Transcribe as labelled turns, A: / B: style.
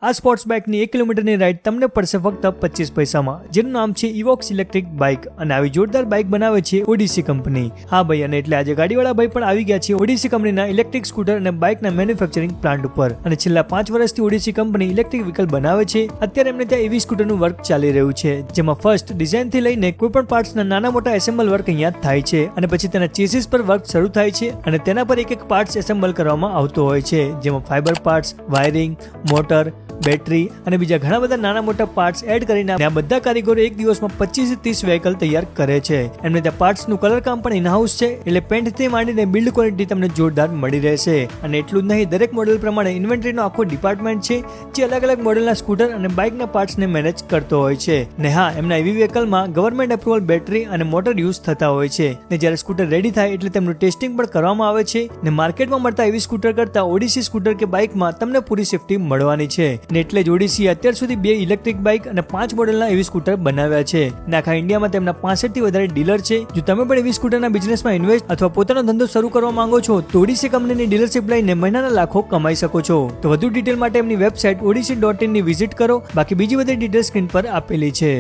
A: આ સ્પોર્ટ્સ બાઇકની 1 કિલોમીટરની રાઈડ તમને પડશે ફક્ત 25 પૈસામાં, જેનું નામ છે ઇવોક્સ ઇલેક્ટ્રિક બાઇક અને આવી જોરદાર બાઇક બનાવે છે ઓડિસી કંપની. હા ભાઈ, અને એટલે આજે ગાડીવાળા ભાઈ પણ આવી ગયા છે ઓડિસી કંપનીના ઇલેક્ટ્રિક સ્કૂટર અને બાઇકના મેન્યુફેક્ચરિંગ પ્લાન્ટ ઉપર. અને છેલ્લા 5 વર્ષથી ઓડિસી કંપની ઇલેક્ટ્રિક વ્હીકલ બનાવે છે. અત્યારે એમને ત્યાં EV સ્કૂટરનું વર્ક ચાલી રહ્યું છે, જેમાં ફર્સ્ટ ડિઝાઇનથી લઈને કોઈ પણ પાર્ટ્સના નાના મોટા એસેમ્બલ વર્ક અહીંયા થાય છે અને પછી તેના ચેસીસ પર વર્ક શરૂ થાય છે અને તેના પર એક પાર્ટ્સ એસેમ્બલ કરવામાં આવતો હોય છે, જેમાં fibre parts, wiring, motor, battery અને બીજા ઘણા બધા નાના મોટા પાર્ટ્સ એડ કરીને આ બધા કારીગરો એક દિવસમાં 25 થી 30 વ્હીકલ તૈયાર કરે છે. એમને ત્યાં પાર્ટ્સનું કલર કામ પણ ઇનહાઉસ છે, એટલે પેન્ટથી માંડીને બિલ્ડ ક્વોલિટી તમને જોરદાર મળી રહેશે. અને એટલું જ નહીં, દરેક મોડેલ પ્રમાણે ઇન્વેન્ટરીનો આખો ડિપાર્ટમેન્ટ છે, જે અલગ અલગ મોડેલના સ્કૂટર અને બાઇકના પાર્ટ્સને મેનેજ કરતો હોય છે. ને હા, એમના EV વ્હીકલમાં ગવર્મેન્ટ એપ્રુવલ બેટરી અને મોટર યુઝ થતા હોય છે. ને જ્યારે સ્કૂટર રેડી થાય એટલે તેમનું ટેસ્ટિંગ પણ કરવામાં આવે છે. ને માર્કેટમાં મળતા EV સ્કૂટર કરતા ઓડિસી સ્કૂટર કે બાઇકમાં તમને પૂરી સેફટી મળવાની છે. ને એટલે જ ઓડિસી અત્યાર સુધી 2 ઇલેક્ટ્રિક બાઇક અને 5 મોડેલના EV સ્કૂટર બનાવ્યા છે. ને આખા ઇન્ડિયામાં તેમના 65 થી વધારે ડીલર છે. જો તમે પણ EV સ્કૂટરના બિઝનેસમાં ઇન્વેસ્ટ અથવા પોતાનો ધંધો શરૂ કરવા માંગો છો તો ઓડિસી કંપનીની ડીલરશિપ લઈને મહિનાના લાખો કમાઈ શકો છો. તો વધુ ડિટેલ માટે એમની વેબસાઇટ odisi.in ની વિઝિટ કરો. બાકી બીજી બધી ડિટેલ સ્ક્રીન પર આપેલી છે.